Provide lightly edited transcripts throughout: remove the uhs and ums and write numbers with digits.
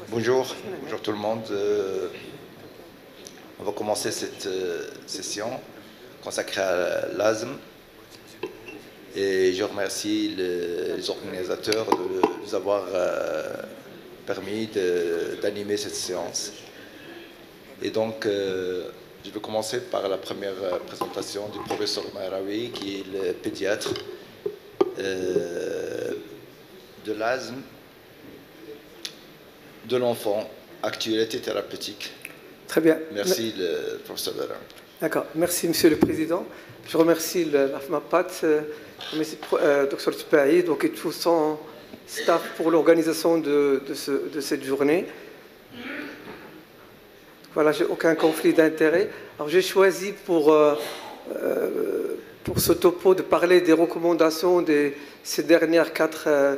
Bonjour tout le monde. On va commencer cette session consacrée à l'asthme. Et je remercie les organisateurs de nous avoir permis d'animer cette séance. Et donc, je vais commencer par la première présentation du professeur Marawi, qui est le pédiatre de l'asthme de l'enfant, actualité thérapeutique. Très bien. Merci, le professeur Dara. D'accord. Merci, Monsieur le Président. Je remercie l'AFMAPAT, Dr Tpaï, et tout son staff pour l'organisation de cette journée. Voilà, j'ai aucun conflit d'intérêt. Alors, j'ai choisi pour ce topo de parler des recommandations de ces dernières 4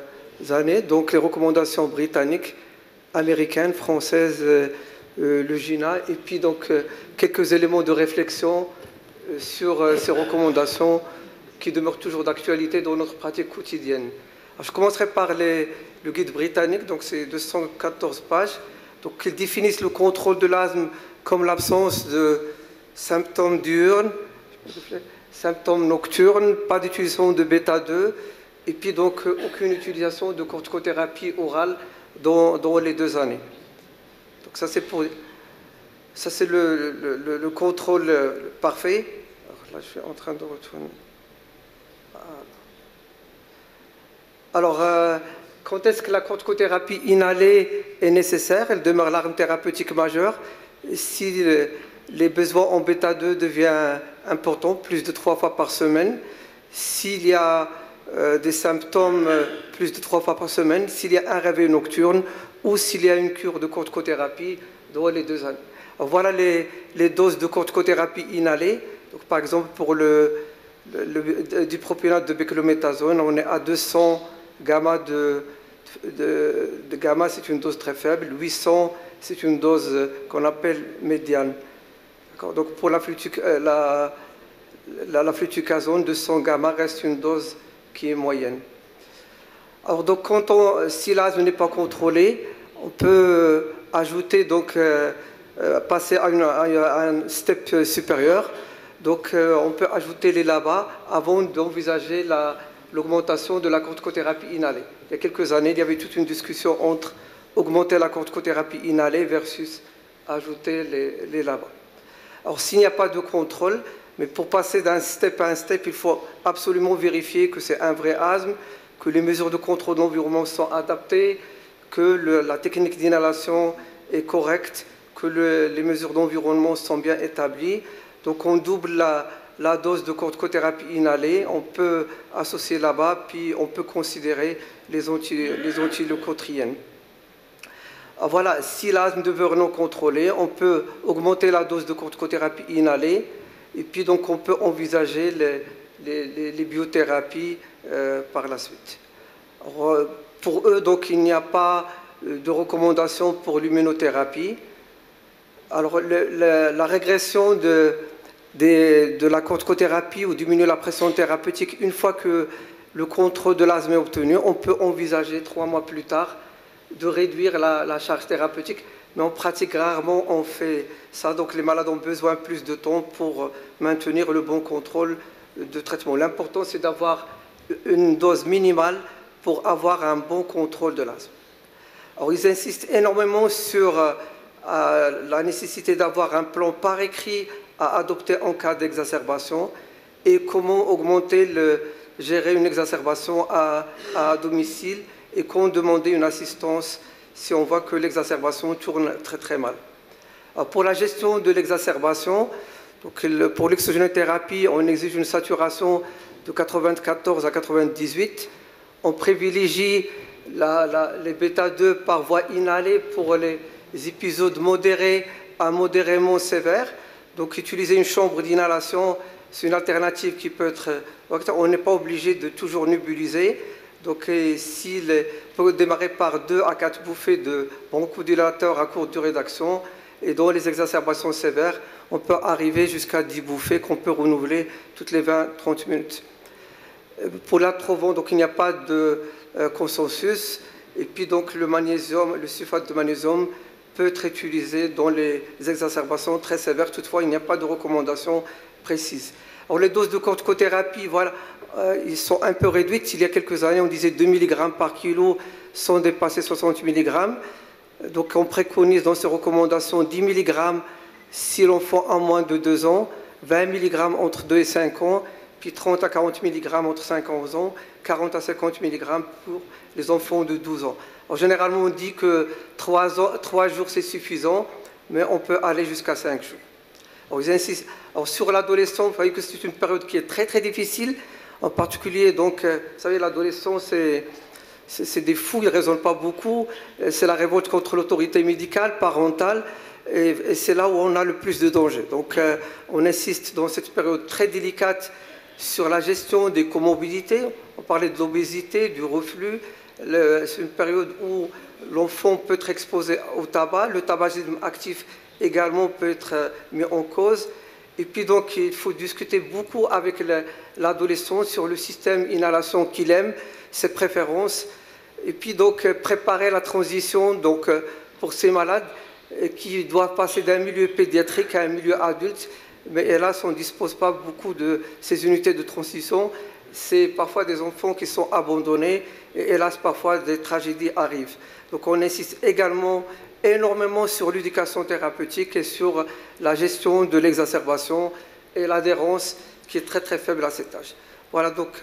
années, donc les recommandations britanniques, américaine, française, le GINA, et puis donc quelques éléments de réflexion sur ces recommandations qui demeurent toujours d'actualité dans notre pratique quotidienne. Alors, je commencerai par le guide britannique, donc c'est 214 pages. Donc, ils définissent le contrôle de l'asthme comme l'absence de symptômes diurnes, symptômes nocturnes, pas d'utilisation de bêta-2, et puis donc aucune utilisation de corticothérapie orale dans les 2 années. Donc ça c'est le contrôle parfait. Alors là je suis en train de retourner. Alors quand est-ce que la corticothérapie inhalée est nécessaire? Elle demeure l'arme thérapeutique majeure. Si les besoins en bêta-2 deviennent importants, plus de 3 fois par semaine, s'il y a des symptômes plus de 3 fois par semaine, s'il y a un réveil nocturne ou s'il y a une cure de corticothérapie dans les 2 années. Alors voilà les doses de corticothérapie inhalée. Donc, par exemple, pour du propionate de beclomethasone, on est à 200 gamma de gamma, c'est une dose très faible. 800, c'est une dose qu'on appelle médiane. Donc pour la fluticasone, 200 gamma reste une dose qui est moyenne. Alors donc si l'asthme n'est pas contrôlé, on peut ajouter donc passer à un step supérieur. Donc on peut ajouter les LABA avant d'envisager l'augmentation de la corticothérapie inhalée. Il y a quelques années, il y avait toute une discussion entre augmenter la corticothérapie inhalée versus ajouter les LABA. Alors s'il n'y a pas de contrôle, mais pour passer d'un step à un step, il faut absolument vérifier que c'est un vrai asthme, que les mesures de contrôle d'environnement sont adaptées, que la technique d'inhalation est correcte, que les mesures d'environnement sont bien établies. Donc on double la dose de corticothérapie inhalée, on peut associer là-bas, puis on peut considérer les antileucotriennes. Voilà, si l'asthme demeure non contrôlé, on peut augmenter la dose de corticothérapie inhalée, et puis donc on peut envisager les biothérapies par la suite. Alors, pour eux, donc, il n'y a pas de recommandation pour l'immunothérapie. Alors la régression de la corticothérapie ou diminuer la pression thérapeutique, une fois que le contrôle de l'asthme est obtenu, on peut envisager 3 mois plus tard de réduire la charge thérapeutique, mais en pratique rarement on fait ça, donc les malades ont besoin plus de temps pour maintenir le bon contrôle de traitement. L'important c'est d'avoir une dose minimale pour avoir un bon contrôle de l'asthme. Alors ils insistent énormément sur la nécessité d'avoir un plan par écrit à adopter en cas d'exacerbation et comment gérer une exacerbation à domicile et quand demander une assistance si on voit que l'exacerbation tourne très très mal. Alors pour la gestion de l'exacerbation, pour l'oxygénothérapie, on exige une saturation de 94 à 98. On privilégie les bêta-2 par voie inhalée pour les épisodes modérés à modérément sévères. Donc utiliser une chambre d'inhalation, c'est une alternative qui peut être... On n'est pas obligé de toujours nebuliser. Donc on peut démarrer par 2 à 4 bouffées de bronchodilateur à courte durée d'action. Et dans les exacerbations sévères, on peut arriver jusqu'à 10 bouffées qu'on peut renouveler toutes les 20-30 minutes. Pour l'atrovent, donc il n'y a pas de consensus. Et puis donc le magnésium, le sulfate de magnésium peut être utilisé dans les exacerbations très sévères. Toutefois, il n'y a pas de recommandation précise. Alors les doses de corticothérapie, voilà, ils sont un peu réduites. Il y a quelques années, on disait 2 mg par kilo, sont dépassés 60 mg. Donc on préconise dans ces recommandations 10 mg si l'enfant a moins de 2 ans, 20 mg entre 2 et 5 ans, puis 30 à 40 mg entre 5 et 11 ans, 40 à 50 mg pour les enfants de 12 ans. Alors, généralement, on dit que 3 jours, c'est suffisant, mais on peut aller jusqu'à 5 jours. Alors, ils insistent. Alors, sur l'adolescence, vous voyez que c'est une période qui est très, très difficile. En particulier, donc, vous savez, l'adolescence, c'est des fous, ils ne raisonnent pas beaucoup. C'est la révolte contre l'autorité médicale, parentale. Et c'est là où on a le plus de danger. Donc, on insiste dans cette période très délicate sur la gestion des comorbidités. On parlait de l'obésité, du reflux. C'est une période où l'enfant peut être exposé au tabac. Le tabagisme actif également peut être mis en cause. Et puis donc, il faut discuter beaucoup avec l'adolescent sur le système inhalation qu'il aime, ses préférences. Et puis donc, préparer la transition donc, pour ces malades qui doivent passer d'un milieu pédiatrique à un milieu adulte. Mais hélas, on ne dispose pas beaucoup de ces unités de transition. C'est parfois des enfants qui sont abandonnés et hélas, parfois des tragédies arrivent. Donc on insiste également énormément sur l'éducation thérapeutique et sur la gestion de l'exacerbation et l'adhérence qui est très très faible à cet âge. Voilà donc,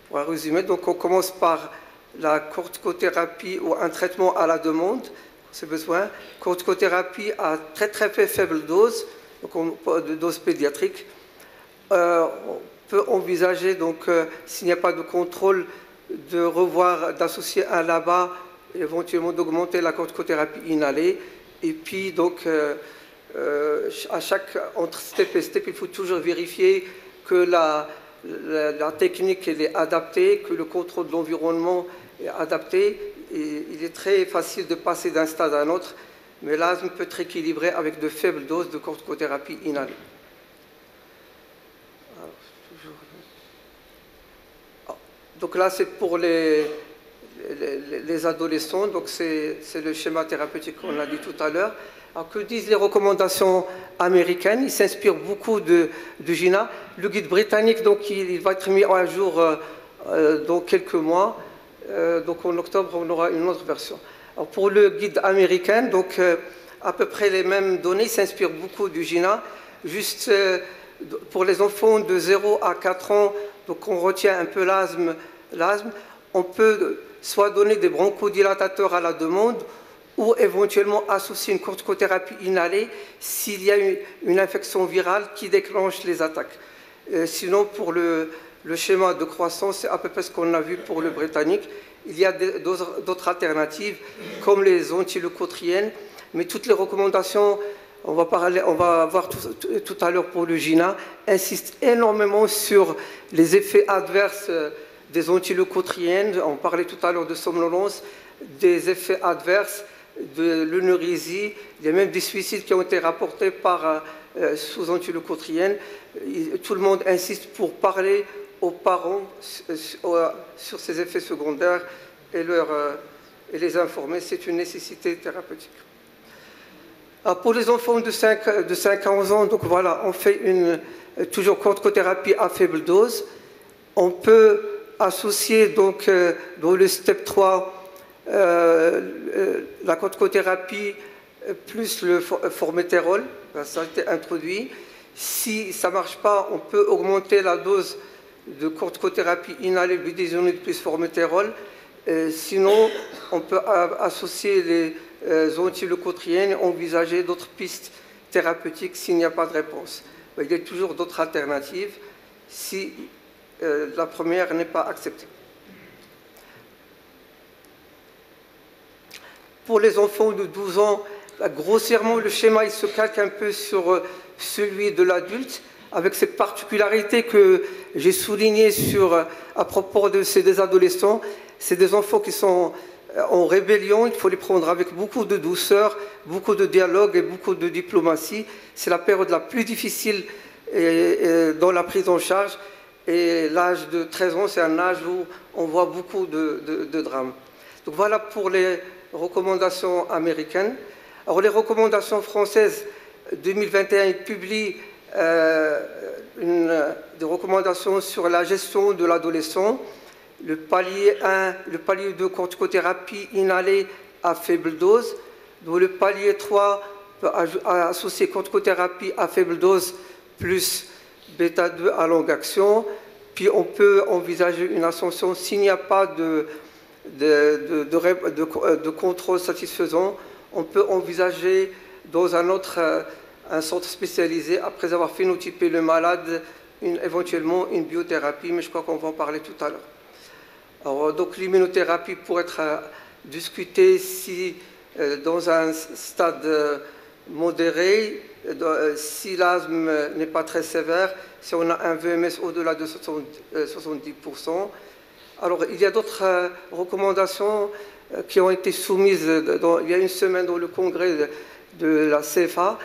pour résumer, donc on commence par la corticothérapie ou un traitement à la demande, c'est besoin. Corticothérapie à très très faible dose, donc de dose pédiatrique. On peut envisager, donc, s'il n'y a pas de contrôle, de revoir, d'associer un LABA, éventuellement d'augmenter la corticothérapie inhalée. Et puis, donc, entre step et step, il faut toujours vérifier que la technique elle est adaptée, que le contrôle de l'environnement est adapté. Et il est très facile de passer d'un stade à un autre, mais l'asthme peut être équilibré avec de faibles doses de corticothérapie inhalée. Donc là, c'est pour les adolescents, donc c'est le schéma thérapeutique qu'on a dit tout à l'heure. Alors, que disent les recommandations américaines? Ils s'inspirent beaucoup de GINA. Le guide britannique, donc, il va être mis à jour dans quelques mois. Donc en octobre, on aura une autre version. Alors, pour le guide américain, donc, à peu près les mêmes données, ils s'inspirent beaucoup du GINA. Juste pour les enfants de 0 à 4 ans, donc on retient un peu l'asthme, on peut soit donner des bronchodilatateurs à la demande ou éventuellement associer une corticothérapie inhalée s'il y a une infection virale qui déclenche les attaques. Sinon, pour le schéma de croissance, c'est à peu près ce qu'on a vu pour le britannique. Il y a d'autres alternatives comme les antileucotriennes, mais toutes les recommandations, on va voir tout à l'heure pour le GINA, insistent énormément sur les effets adverses des antileucotriennes. On parlait tout à l'heure de somnolence, des effets adverses de l'enurésie. Il y a même des suicides qui ont été rapportés sous antileucotriennes. Tout le monde insiste pour parler aux parents sur ces effets secondaires et les informer. C'est une nécessité thérapeutique. Alors pour les enfants de 5 à 11 ans, donc voilà, on fait toujours corticothérapie à faible dose. On peut associer donc dans le step 3 la corticothérapie plus le formoterol, ça a été introduit. Si ça ne marche pas, on peut augmenter la dose de corticothérapie inhalée budesonide plus formoterol. Sinon, on peut associer les antileucotriennes et envisager d'autres pistes thérapeutiques s'il n'y a pas de réponse. Il y a toujours d'autres alternatives si la première n'est pas acceptée. Pour les enfants de 12 ans, grossièrement, le schéma il se calque un peu sur celui de l'adulte, avec cette particularité que j'ai soulignée à propos de ces adolescents. C'est des enfants qui sont en rébellion, il faut les prendre avec beaucoup de douceur, beaucoup de dialogue et beaucoup de diplomatie. C'est la période la plus difficile dans la prise en charge. Et l'âge de 13 ans, c'est un âge où on voit beaucoup de drames. Donc voilà pour les recommandations américaines. Alors les recommandations françaises 2021, ils publient des recommandations sur la gestion de l'adolescent. Le palier 1, le palier 2, corticothérapie inhalée à faible dose. Donc le palier 3 peut associer corticothérapie à faible dose plus bêta-2 à longue action. Puis on peut envisager une ascension s'il n'y a pas de contrôle satisfaisant. On peut envisager dans un centre spécialisé, après avoir phénotypé le malade, éventuellement une biothérapie, mais je crois qu'on va en parler tout à l'heure. Alors, donc l'immunothérapie pourrait être discutée si dans un stade modéré, si l'asthme n'est pas très sévère, si on a un VMS au-delà de 70%. Alors, il y a d'autres recommandations qui ont été soumises il y a une semaine dans le congrès de la CFA.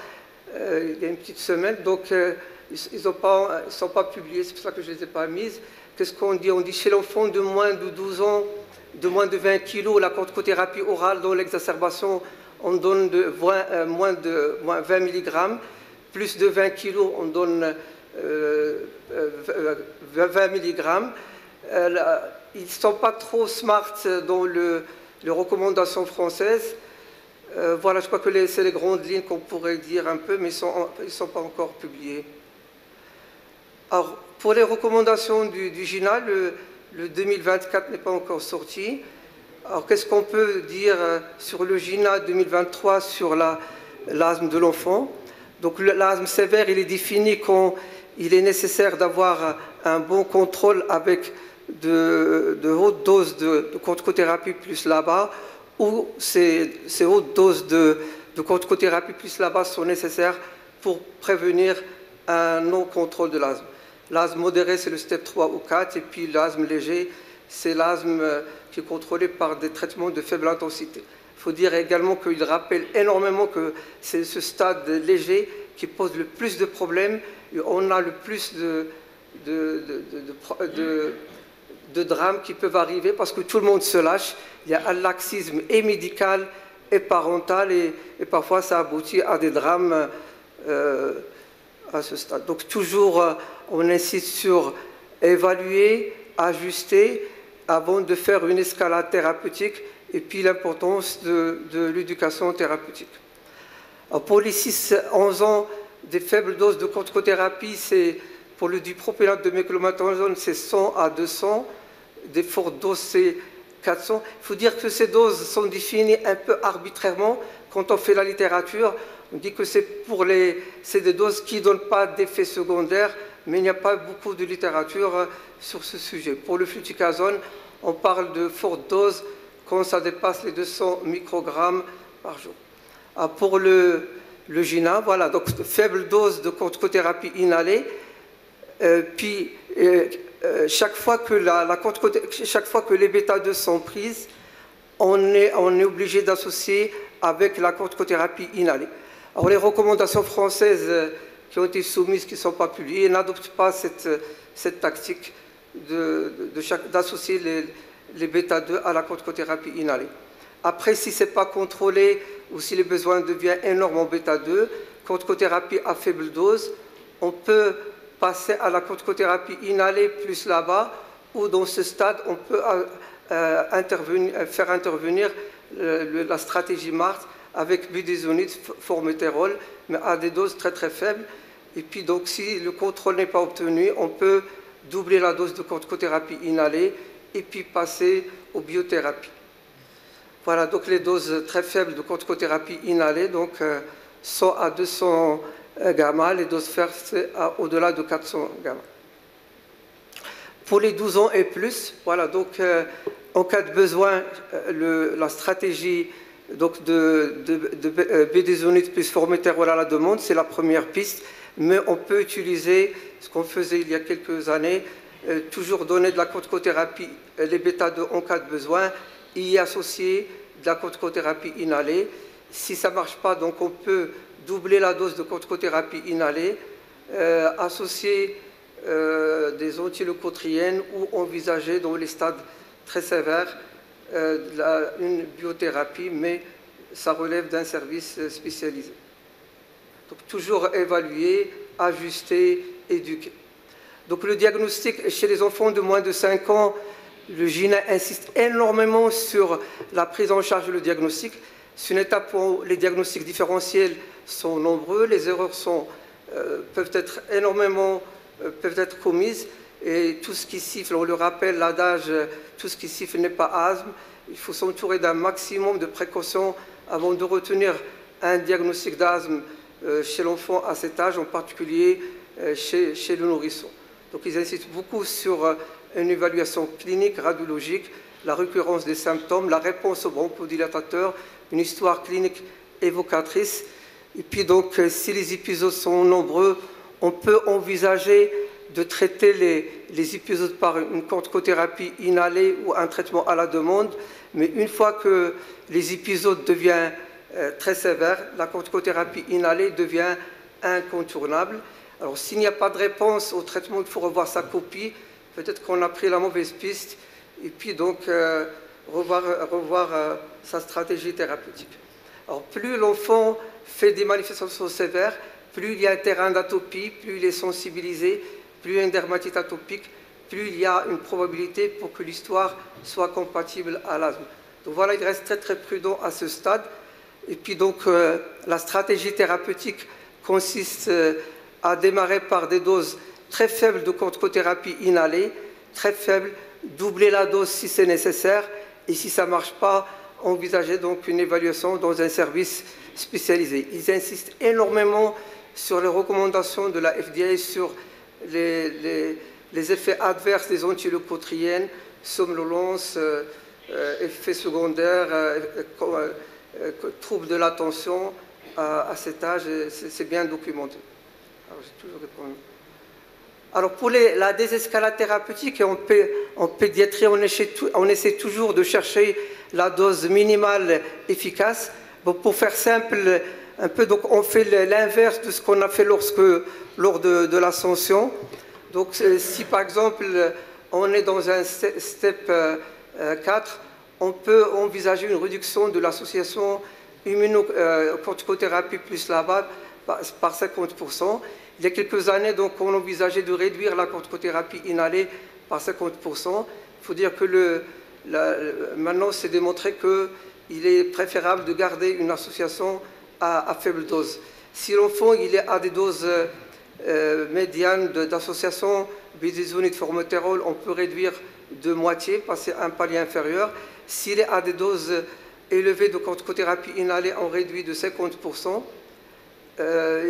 Il y a une petite semaine, donc ils ne sont pas publiés, c'est pour ça que je ne les ai pas mises. Qu'est-ce qu'on dit? On dit chez l'enfant de moins de 12 ans, de moins de 20 kg, la corticothérapie orale dans l'exacerbation, on donne moins de 20 mg. Plus de 20 kg, on donne 20 mg. Ils ne sont pas trop smart dans les recommandations françaises. Voilà, je crois que c'est les grandes lignes qu'on pourrait dire un peu, mais ils ne sont pas encore publiés. Alors, pour les recommandations du GINA, le 2024 n'est pas encore sorti. Alors, qu'est-ce qu'on peut dire sur le GINA 2023 sur l'asthme de l'enfant? Donc, l'asthme sévère, il est défini quand il est nécessaire d'avoir un bon contrôle avec de hautes doses de corticothérapie plus LABA, où ces hautes doses de corticothérapie plus LABA sont nécessaires pour prévenir un non-contrôle de l'asthme. L'asthme modéré, c'est le step 3 ou 4, et puis l'asthme léger, c'est l'asthme qui est contrôlé par des traitements de faible intensité. Il faut dire également qu'il rappelle énormément que c'est ce stade léger qui pose le plus de problèmes, et on a le plus de drames qui peuvent arriver parce que tout le monde se lâche. Il y a un laxisme et médical et parental, et parfois ça aboutit à des drames à ce stade. Donc toujours, on insiste sur évaluer, ajuster avant de faire une escalade thérapeutique, et puis l'importance de l'éducation thérapeutique. Alors pour les 6-11 ans, des faibles doses de corticothérapie, c'est pour le dipropionate de méclomatrazone, c'est 100 à 200. Des fortes doses, c'est 400. Il faut dire que ces doses sont définies un peu arbitrairement. Quand on fait la littérature, on dit que c'est des doses qui ne donnent pas d'effets secondaires, mais il n'y a pas beaucoup de littérature sur ce sujet. Pour le fluticasone, on parle de fortes doses quand ça dépasse les 200 microgrammes par jour. Pour le GINA, voilà, donc faible dose de corticothérapie inhalée, puis chaque fois que les bêta-2 sont prises, on est obligé d'associer avec la corticothérapie inhalée. Alors les recommandations françaises qui ont été soumises, qui ne sont pas publiées, n'adoptent pas cette tactique d'associer les bêta-2 à la corticothérapie inhalée. Après, si ce n'est pas contrôlé ou si le besoin devient énorme en bêta-2, corticothérapie à faible dose, on peut passer à la corticothérapie inhalée plus LABA, ou dans ce stade, on peut faire intervenir la stratégie MART avec budesonide, formoterol, mais à des doses très très faibles. Et puis donc si le contrôle n'est pas obtenu, on peut doubler la dose de corticothérapie inhalée et puis passer aux biothérapies. Voilà donc les doses très faibles de corticothérapie inhalée, donc 100 à 200 gamma, les doses fer c'est au-delà de 400 gamma. Pour les 12 ans et plus, voilà donc en cas de besoin, la stratégie donc de budesonide plus formoterol à la demande, c'est la première piste, mais on peut utiliser ce qu'on faisait il y a quelques années, toujours donner de la corticothérapie, les bêta-2 en cas de besoin, y associer de la corticothérapie inhalée. Si ça ne marche pas, donc on peut doubler la dose de corticothérapie inhalée, associer des antileucotriènes ou envisager dans les stades très sévères une biothérapie, mais ça relève d'un service spécialisé. Donc toujours évaluer, ajuster, éduquer. Donc le diagnostic chez les enfants de moins de 5 ans, le GINA insiste énormément sur la prise en charge du diagnostic. C'est une étape où les diagnostics différentiels sont nombreux, les erreurs peuvent être commises, et tout ce qui siffle, on le rappelle, l'adage, tout ce qui siffle n'est pas asthme. Il faut s'entourer d'un maximum de précautions avant de retenir un diagnostic d'asthme chez l'enfant à cet âge, en particulier chez le nourrisson. Donc ils insistent beaucoup sur une évaluation clinique, radiologique, la récurrence des symptômes, la réponse aux bronchodilatateurs, une histoire clinique évocatrice. Et puis donc, si les épisodes sont nombreux, on peut envisager de traiter les épisodes par une corticothérapie inhalée ou un traitement à la demande. Mais une fois que les épisodes deviennent très sévères, la corticothérapie inhalée devient incontournable. Alors, s'il n'y a pas de réponse au traitement, il faut revoir sa copie. Peut-être qu'on a pris la mauvaise piste. Et puis donc, revoir sa stratégie thérapeutique. Alors, plus l'enfant fait des manifestations sévères, plus il y a un terrain d'atopie, plus il est sensibilisé, plus il y a une dermatite atopique, plus il y a une probabilité pour que l'histoire soit compatible à l'asthme. Donc voilà, il reste très très prudent à ce stade. Et puis donc, la stratégie thérapeutique consiste à démarrer par des doses très faibles de corticothérapie inhalée, très faibles, doubler la dose si c'est nécessaire, et si ça ne marche pas, envisager donc une évaluation dans un service spécialisé. Ils insistent énormément sur les recommandations de la FDA sur les effets adverses des antileucotriennes, somnolence, effets secondaires, troubles de l'attention à cet âge, c'est bien documenté. Alors, j'ai toujours des problèmes. Alors pour la désescalade thérapeutique, en pédiatrie, on essaie toujours de chercher la dose minimale efficace. Bon, pour faire simple, un peu, donc on fait l'inverse de ce qu'on a fait lors de l'ascension. Donc si par exemple on est dans un step 4, on peut envisager une réduction de l'association immunocorticothérapie plus LABA par 50%. Il y a quelques années, donc, on envisageait de réduire la corticothérapie inhalée par 50%. Il faut dire que maintenant, c'est démontré qu'il est préférable de garder une association à faible dose. Si l'enfant il est à des doses médianes d'association bédésonide formoterol, on peut réduire de moitié, passer un palier inférieur. S'il est à des doses élevées de corticothérapie inhalée, on réduit de 50%.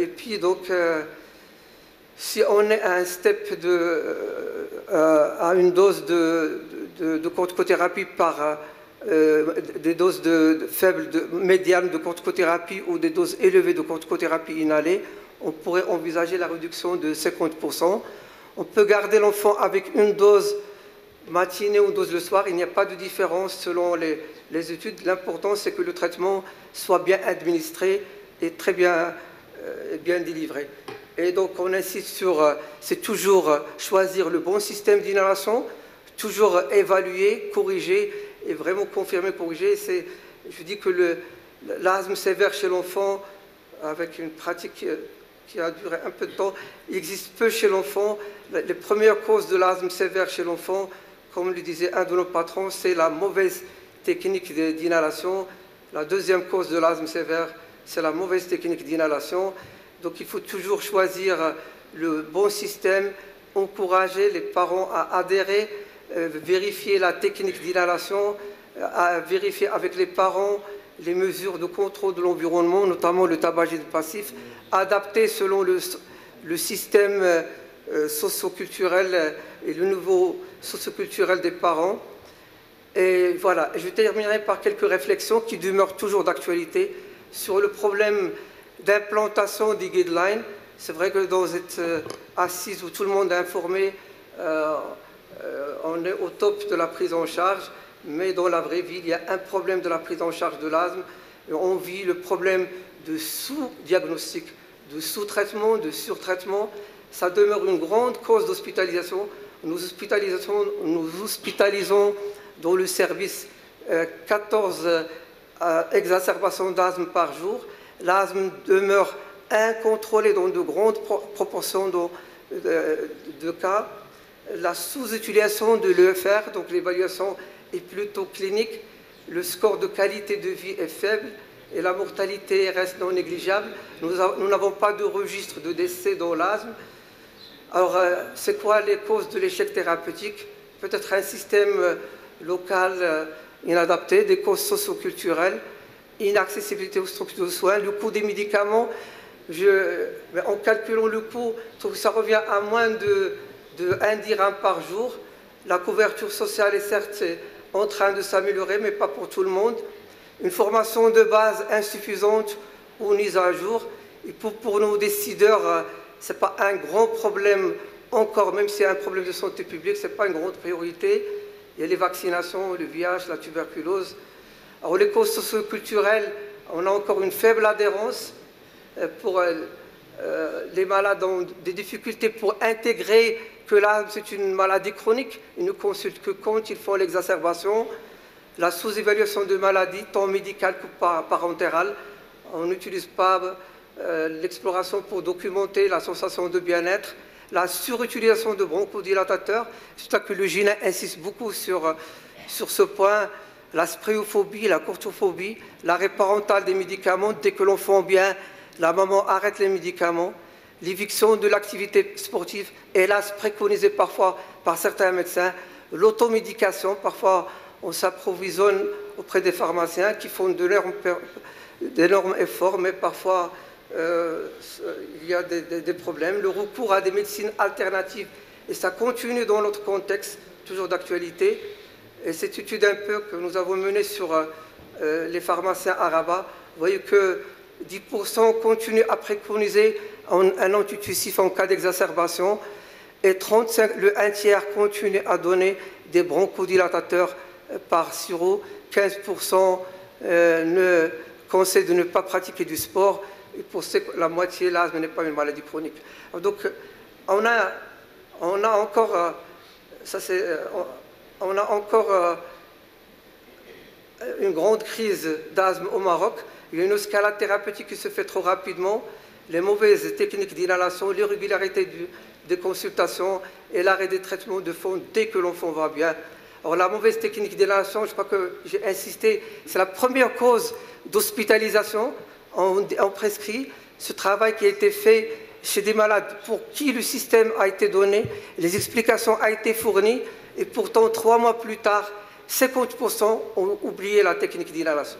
Et puis donc, si on est à un step à une dose de corticothérapie par des doses faibles, médianes de corticothérapie ou des doses élevées de corticothérapie inhalée, on pourrait envisager la réduction de 50%. On peut garder l'enfant avec une dose matinée ou une dose le soir. Il n'y a pas de différence selon les études. L'important, c'est que le traitement soit bien administré et très bien délivré. Et donc, on insiste sur, c'est toujours choisir le bon système d'inhalation, toujours évaluer, corriger et vraiment confirmer, corriger. Je dis que l'asthme sévère chez l'enfant, avec une pratique qui a duré un peu de temps, il existe peu chez l'enfant. Les premières causes de l'asthme sévère chez l'enfant, comme le disait un de nos patrons, c'est la mauvaise technique d'inhalation. La deuxième cause de l'asthme sévère, c'est la mauvaise technique d'inhalation. Donc il faut toujours choisir le bon système, encourager les parents à adhérer, vérifier la technique d'inhalation, à vérifier avec les parents les mesures de contrôle de l'environnement, notamment le tabagisme passif, adapter selon le système socio-culturel et le niveau socio-culturel des parents. Et voilà, je terminerai par quelques réflexions qui demeurent toujours d'actualité sur le problème d'implantation des guidelines. C'est vrai que dans cette assise où tout le monde est informé, on est au top de la prise en charge, mais dans la vraie vie, il y a un problème de la prise en charge de l'asthme. On vit le problème de sous-diagnostic, de sous-traitement, de surtraitement. Ça demeure une grande cause d'hospitalisation. Nous hospitalisons dans le service 14 exacerbations d'asthme par jour. L'asthme demeure incontrôlé dans de grandes proportions de cas. La sous-utilisation de l'EFR, donc l'évaluation est plutôt clinique. Le score de qualité de vie est faible et la mortalité reste non négligeable. Nous n'avons pas de registre de décès dans l'asthme. Alors, c'est quoi les causes de l'échec thérapeutique? Peut-être un système local inadapté, des causes socio-culturelles, inaccessibilité aux structures de soins, le coût des médicaments. En calculant le coût, ça revient à moins de 1 dirham par jour. La couverture sociale est certes en train de s'améliorer, mais pas pour tout le monde. Une formation de base insuffisante ou mise à jour. Et pour nos décideurs, ce n'est pas un grand problème encore, même si c'est un problème de santé publique, ce n'est pas une grande priorité. Il y a les vaccinations, le VIH, la tuberculose. Alors les causes socio-culturelles, on a encore une faible adhérence. Pour les malades ont des difficultés pour intégrer que l'asthme c'est une maladie chronique. Ils ne consultent que quand ils font l'exacerbation. La sous-évaluation de maladies, tant médicales que parentérales. On n'utilise pas l'exploration pour documenter la sensation de bien-être. La surutilisation de bronchodilatateurs. C'est pour ça que le GINA insiste beaucoup sur ce point. La spréophobie, la cortophobie, l'arrêt parental des médicaments. Dès que l'enfant bien, la maman arrête les médicaments. L'éviction de l'activité sportive, hélas préconisée parfois par certains médecins. L'automédication, parfois on s'approvisionne auprès des pharmaciens qui font d'énormes efforts, mais parfois il y a des problèmes. Le recours à des médecines alternatives, et ça continue dans notre contexte, toujours d'actualité. Et cette étude un peu que nous avons menée sur les pharmaciens à Rabat, vous voyez que 10% continuent à préconiser un antitussif en cas d'exacerbation et 1 tiers continue à donner des bronchodilatateurs par sirop. 15% ne conseillent de ne pas pratiquer du sport et pour la moitié, l'asthme n'est pas une maladie chronique. Donc, on a encore une grande crise d'asthme au Maroc. Il y a une escalade thérapeutique qui se fait trop rapidement, les mauvaises techniques d'inhalation, l'irrégularité des consultations et l'arrêt des traitements de fond dès que l'enfant va bien. Alors la mauvaise technique d'inhalation, je crois que j'ai insisté, c'est la première cause d'hospitalisation. On prescrit ce travail qui a été fait chez des malades pour qui le système a été donné, les explications ont été fournies et pourtant 3 mois plus tard, 50% ont oublié la technique d'inhalation.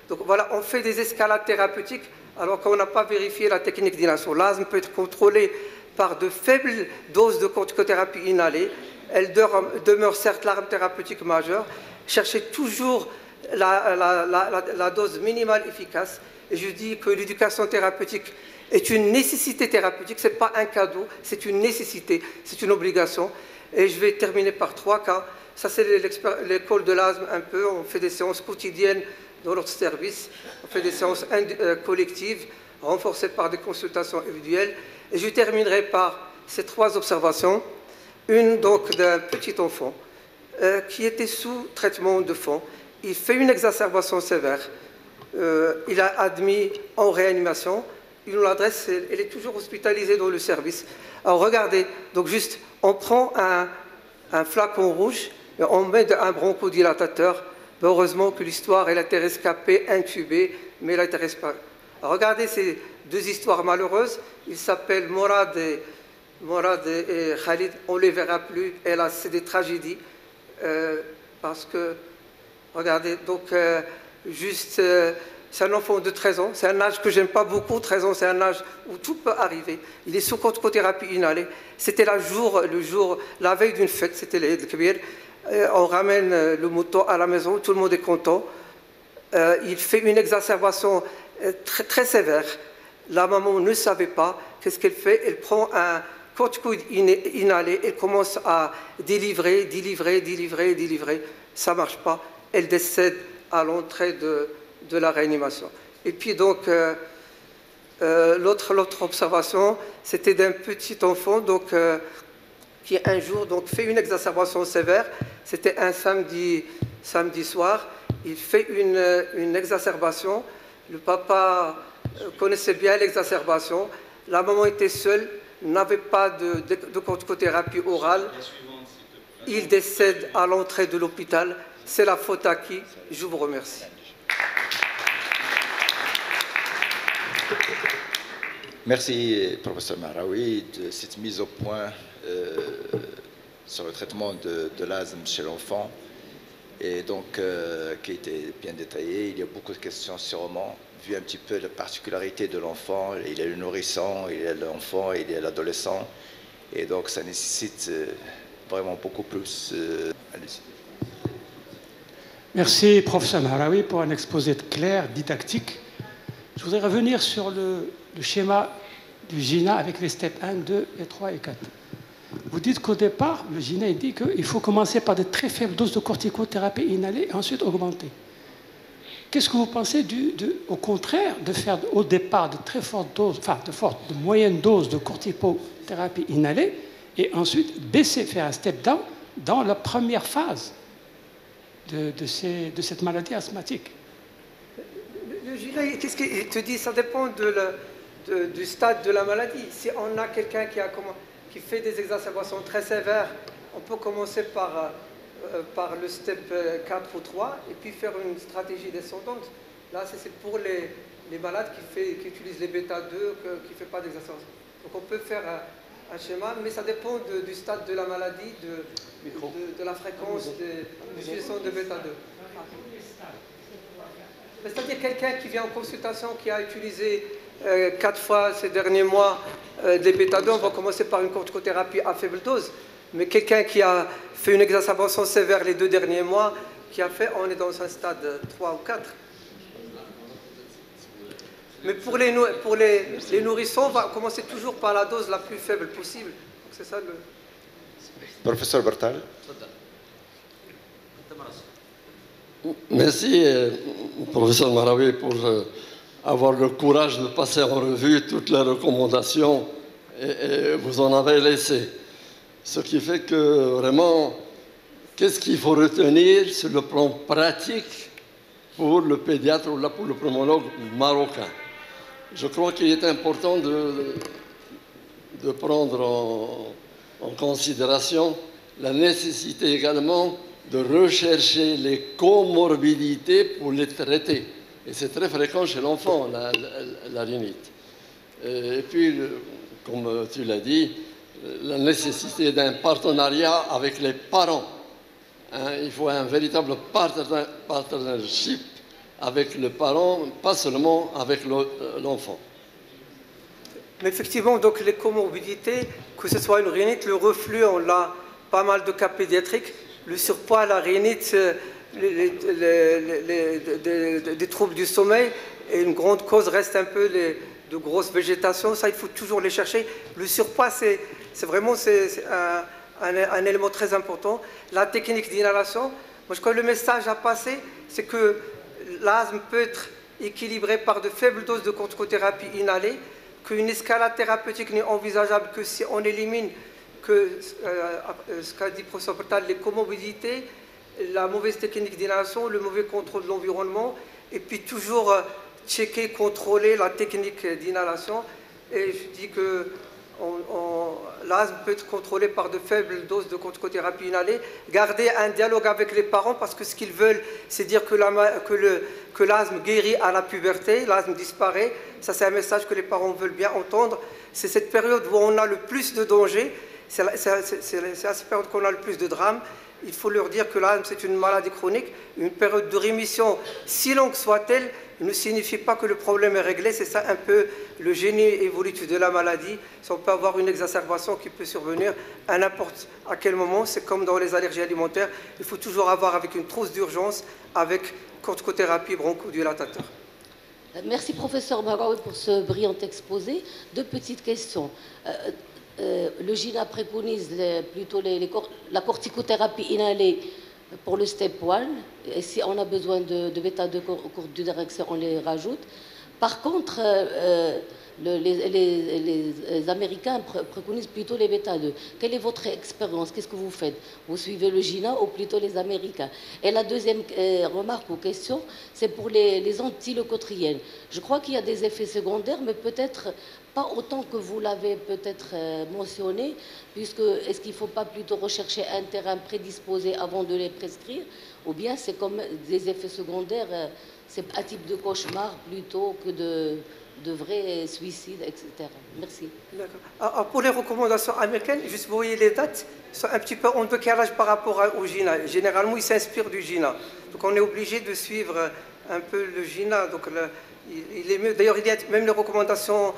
Donc voilà, on fait des escalades thérapeutiques alors qu'on n'a pas vérifié la technique d'inhalation. L'asthme peut être contrôlé par de faibles doses de corticothérapie inhalée. Elle demeure certes l'arme thérapeutique majeure. Cherchez toujours la dose minimale efficace. Et je dis que l'éducation thérapeutique est une nécessité thérapeutique. Ce n'est pas un cadeau, c'est une nécessité, c'est une obligation. Et je vais terminer par 3 cas. Ça, c'est l'école de l'asthme un peu. On fait des séances quotidiennes dans notre service. On fait des séances collectives, renforcées par des consultations individuelles. Et je terminerai par ces 3 observations. Une, donc, d'un petit enfant qui était sous traitement de fond. Il fait une exacerbation sévère. Il a admis en réanimation. Il nous l'adresse, elle est toujours hospitalisée dans le service. Alors, regardez, donc juste, on prend un flacon rouge et on met un bronchodilatateur. Heureusement que l'histoire, elle a été rescapée, intubée, mais elle a été rescapée. Regardez ces 2 histoires malheureuses. Ils s'appellent Morad et Khalid. On ne les verra plus. Et là, c'est des tragédies. Parce que, regardez, donc, c'est un enfant de 13 ans. C'est un âge que j'aime pas beaucoup. 13 ans, c'est un âge où tout peut arriver. Il est sous corticothérapie inhalée. C'était la veille d'une fête, c'était l'Eid al-Kbir. On ramène le mouton à la maison, tout le monde est content. Il fait une exacerbation très, très sévère. La maman ne savait pas. Qu'est-ce qu'elle fait? Elle prend un corticoïde inhalé, elle commence à délivrer. Ça ne marche pas. Elle décède à l'entrée de la réanimation. Et puis donc, l'autre observation, c'était d'un petit enfant donc, qui un jour donc, fait une exacerbation sévère. C'était un samedi soir. Il fait une exacerbation. Le papa connaissait bien l'exacerbation. La maman était seule, n'avait pas de corticothérapie orale. Il décède à l'entrée de l'hôpital. C'est la faute à qui? Je vous remercie. Merci, professeur Mahraoui, de cette mise au point sur le traitement de l'asthme chez l'enfant, et donc qui a été bien détaillé. Il y a beaucoup de questions sûrement, vu un petit peu la particularité de l'enfant. Il y a le nourrisson, il y a l'enfant, il y a l'adolescent, et donc ça nécessite vraiment beaucoup plus. Allez-y. Merci, professeur Mahraoui, pour un exposé clair, didactique. Je voudrais revenir sur le schéma du GINA avec les steps 1, 2, et 3 et 4. Vous dites qu'au départ, le GINA dit qu'il faut commencer par de très faibles doses de corticothérapie inhalée et ensuite augmenter. Qu'est-ce que vous pensez au contraire de faire au départ de très fortes doses, enfin de moyennes doses de corticothérapie inhalée et ensuite baisser, faire un step down dans la première phase de cette maladie asthmatique? Le GINA, qu'est-ce qu'il te dit? Ça dépend du stade de la maladie. Si on a quelqu'un qui fait des exacerbations très sévères, on peut commencer par le step 4 ou 3 et puis faire une stratégie descendante. Là, c'est pour les malades qui utilisent les bêta-2, qui ne font pas d'exacerbation. Donc on peut faire un schéma, mais ça dépend du stade de la maladie, de la fréquence d'utilisation de bêta-2. C'est-à-dire quelqu'un qui vient en consultation, qui a utilisé 4 fois ces derniers mois des bêta-2, on va commencer par une corticothérapie à faible dose. Mais quelqu'un qui a fait une exacerbation sévère les 2 derniers mois, on est dans un stade 3 ou 4. Mais pour les nourrissons, on va commencer toujours par la dose la plus faible possible. Donc c'est ça le... Professeur Bertal. Merci, professeur Mahraoui, pour avoir le courage de passer en revue toutes les recommandations et vous en avez laissé. Ce qui fait que vraiment, qu'est-ce qu'il faut retenir sur le plan pratique pour le pédiatre ou là pour le pneumologue marocain? Je crois qu'il est important de prendre en considération la nécessité également de rechercher les comorbidités pour les traiter. Et c'est très fréquent chez l'enfant, la rhinite. Et puis, comme tu l'as dit, la nécessité d'un partenariat avec les parents. Il faut un véritable partnership avec le parent, pas seulement avec l'enfant. Mais effectivement, donc les comorbidités, que ce soit une rhinite, le reflux, on l'a pas mal de cas pédiatriques, le surpoids, la rhinite, des troubles du sommeil, et une grande cause reste un peu de grosses végétations. Ça, il faut toujours les chercher. Le surpoids, c'est vraiment un élément très important. La technique d'inhalation, moi je crois que le message à passer, c'est que l'asthme peut être équilibré par de faibles doses de corticothérapie inhalée, qu'une escalade thérapeutique n'est envisageable que si on élimine ce qu'a dit le professeur Bertal, les comorbidités, la mauvaise technique d'inhalation, le mauvais contrôle de l'environnement, et puis toujours checker, contrôler la technique d'inhalation. Et je dis que l'asthme peut être contrôlé par de faibles doses de corticothérapie inhalée. Garder un dialogue avec les parents, parce que ce qu'ils veulent, c'est dire que l'asthme guérit à la puberté, l'asthme disparaît. Ça, c'est un message que les parents veulent bien entendre. C'est cette période où on a le plus de dangers, c'est à cette période qu'on a le plus de drames. Il faut leur dire que l'asthme, c'est une maladie chronique. Une période de rémission, si longue soit-elle, ne signifie pas que le problème est réglé. C'est ça un peu le génie évolutif de la maladie. Si on peut avoir une exacerbation qui peut survenir à n'importe à quel moment, c'est comme dans les allergies alimentaires. Il faut toujours avoir avec une trousse d'urgence, avec corticothérapie bronchodilatateur. Merci professeur Mahraoui pour ce brillant exposé. 2 petites questions. Le GINA préconise plutôt la corticothérapie inhalée pour le step 1, et si on a besoin de bêta-2 au cours d'une direction, on les rajoute. Par contre, les Américains préconisent plutôt les bêta-2. Quelle est votre expérience? Qu'est-ce que vous faites? Vous suivez le GINA ou plutôt les Américains? Et la deuxième remarque ou question, c'est pour les antileucotriennes. Je crois qu'il y a des effets secondaires, mais peut-être pas autant que vous l'avez peut-être mentionné, puisque est-ce qu'il ne faut pas plutôt rechercher un terrain prédisposé avant de les prescrire, ou bien c'est comme des effets secondaires, c'est un type de cauchemar plutôt que de vrais suicides, etc. Merci. D'accord. Pour les recommandations américaines, juste vous voyez les dates, sont un petit peu en décalage par rapport au GINA. Généralement, ils s'inspirent du GINA. Donc on est obligé de suivre un peu le GINA. Donc il est mieux. D'ailleurs, il y a même les recommandations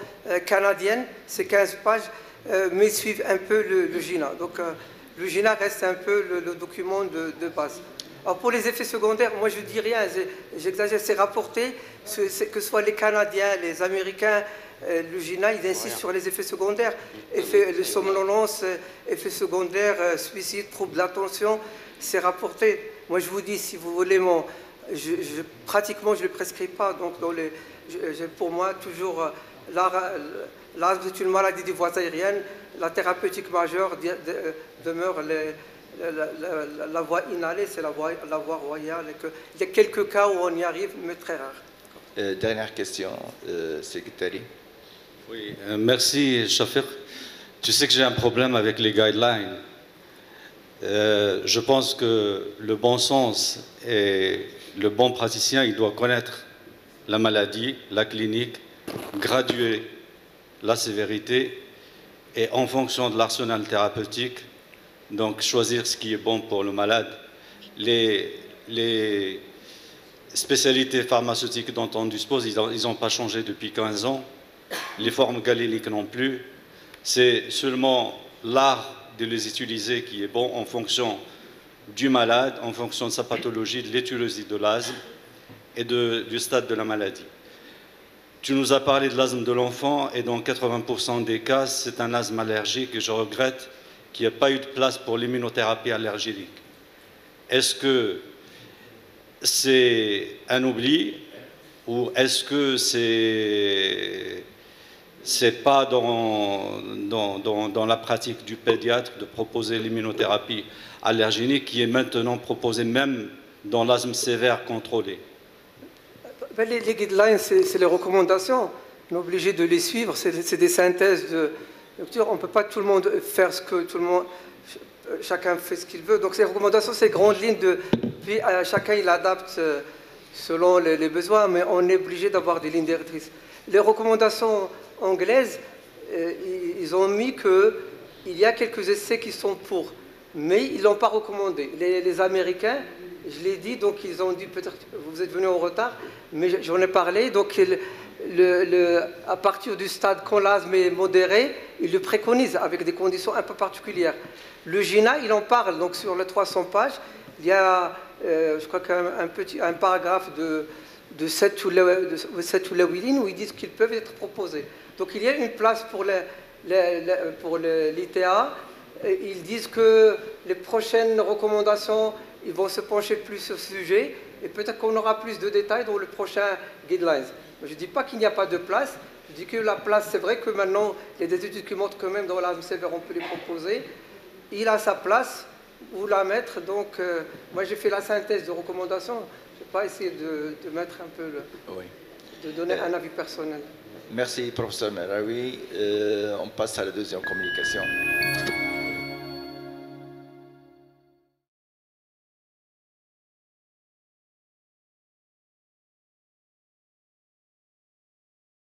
canadiennes, c'est 15 pages, mais ils suivent un peu le GINA. Donc le GINA reste un peu le document de base. Alors pour les effets secondaires, moi je ne dis rien, j'exagère, c'est rapporté, que ce soit les Canadiens, les Américains, le GINA, ils insistent sur les effets secondaires, le somnolence, effets secondaires, suicide, troubles d'attention, c'est rapporté. Moi je vous dis, si vous voulez, pratiquement je ne le prescris pas, donc pour moi toujours, l'asthme est une maladie des voies aériennes, la thérapeutique majeure demeure la voie inhalée, c'est la voie royale. Il y a quelques cas où on y arrive, mais très rare. Dernière question, secrétaire. Oui, merci, Chafir. Tu sais que j'ai un problème avec les guidelines. Je pense que le bon sens et le bon praticien, il doit connaître la maladie, la clinique, graduer la sévérité et en fonction de l'arsenal thérapeutique, donc choisir ce qui est bon pour le malade. Les spécialités pharmaceutiques dont on dispose, ils n'ont pas changé depuis 15 ans. Les formes galéniques non plus. C'est seulement l'art de les utiliser qui est bon en fonction du malade, en fonction de sa pathologie, de l'étiologie de l'asthme et du stade de la maladie. Tu nous as parlé de l'asthme de l'enfant et dans 80% des cas, c'est un asthme allergique et je regrette qu'il n'y a pas eu de place pour l'immunothérapie allergénique. Est-ce que c'est un oubli ou est-ce que c'est pas dans la pratique du pédiatre de proposer l'immunothérapie allergénique qui est maintenant proposée même dans l'asthme sévère contrôlé? Les guidelines, c'est les recommandations. On est obligé de les suivre. C'est des synthèses de... On ne peut pas tout le monde faire ce que tout le monde... Chacun fait ce qu'il veut. Donc ces recommandations, ces grandes lignes, puis chacun il adapte selon les besoins, mais on est obligé d'avoir des lignes directrices. Les recommandations anglaises, ils ont mis qu'il y a quelques essais qui sont pour, mais ils ne l'ont pas recommandé. Les Américains, je l'ai dit, donc ils ont dit, peut-être vous êtes venus en retard, mais j'en ai parlé, donc à partir du stade quand l'asthme est modéré, ils le préconisent avec des conditions un peu particulières. Le GINA, il en parle, donc sur les 300 pages, il y a, je crois un paragraphe de 7 ou 8 lignes où ils disent qu'ils peuvent être proposés. Donc il y a une place pour l'ITA. Ils disent que les prochaines recommandations, ils vont se pencher plus sur ce sujet et peut-être qu'on aura plus de détails dans le prochain guidelines. Je ne dis pas qu'il n'y a pas de place, je dis que la place, c'est vrai que maintenant, il y a des études qui montrent que même dans l'asthme sévère, on peut les proposer. Il a sa place, où la mettre. Donc, moi, j'ai fait la synthèse de recommandations. Je n'ai pas essayé de mettre un peu, de donner un avis personnel. Merci, professeur Meraoui. On passe à la deuxième communication.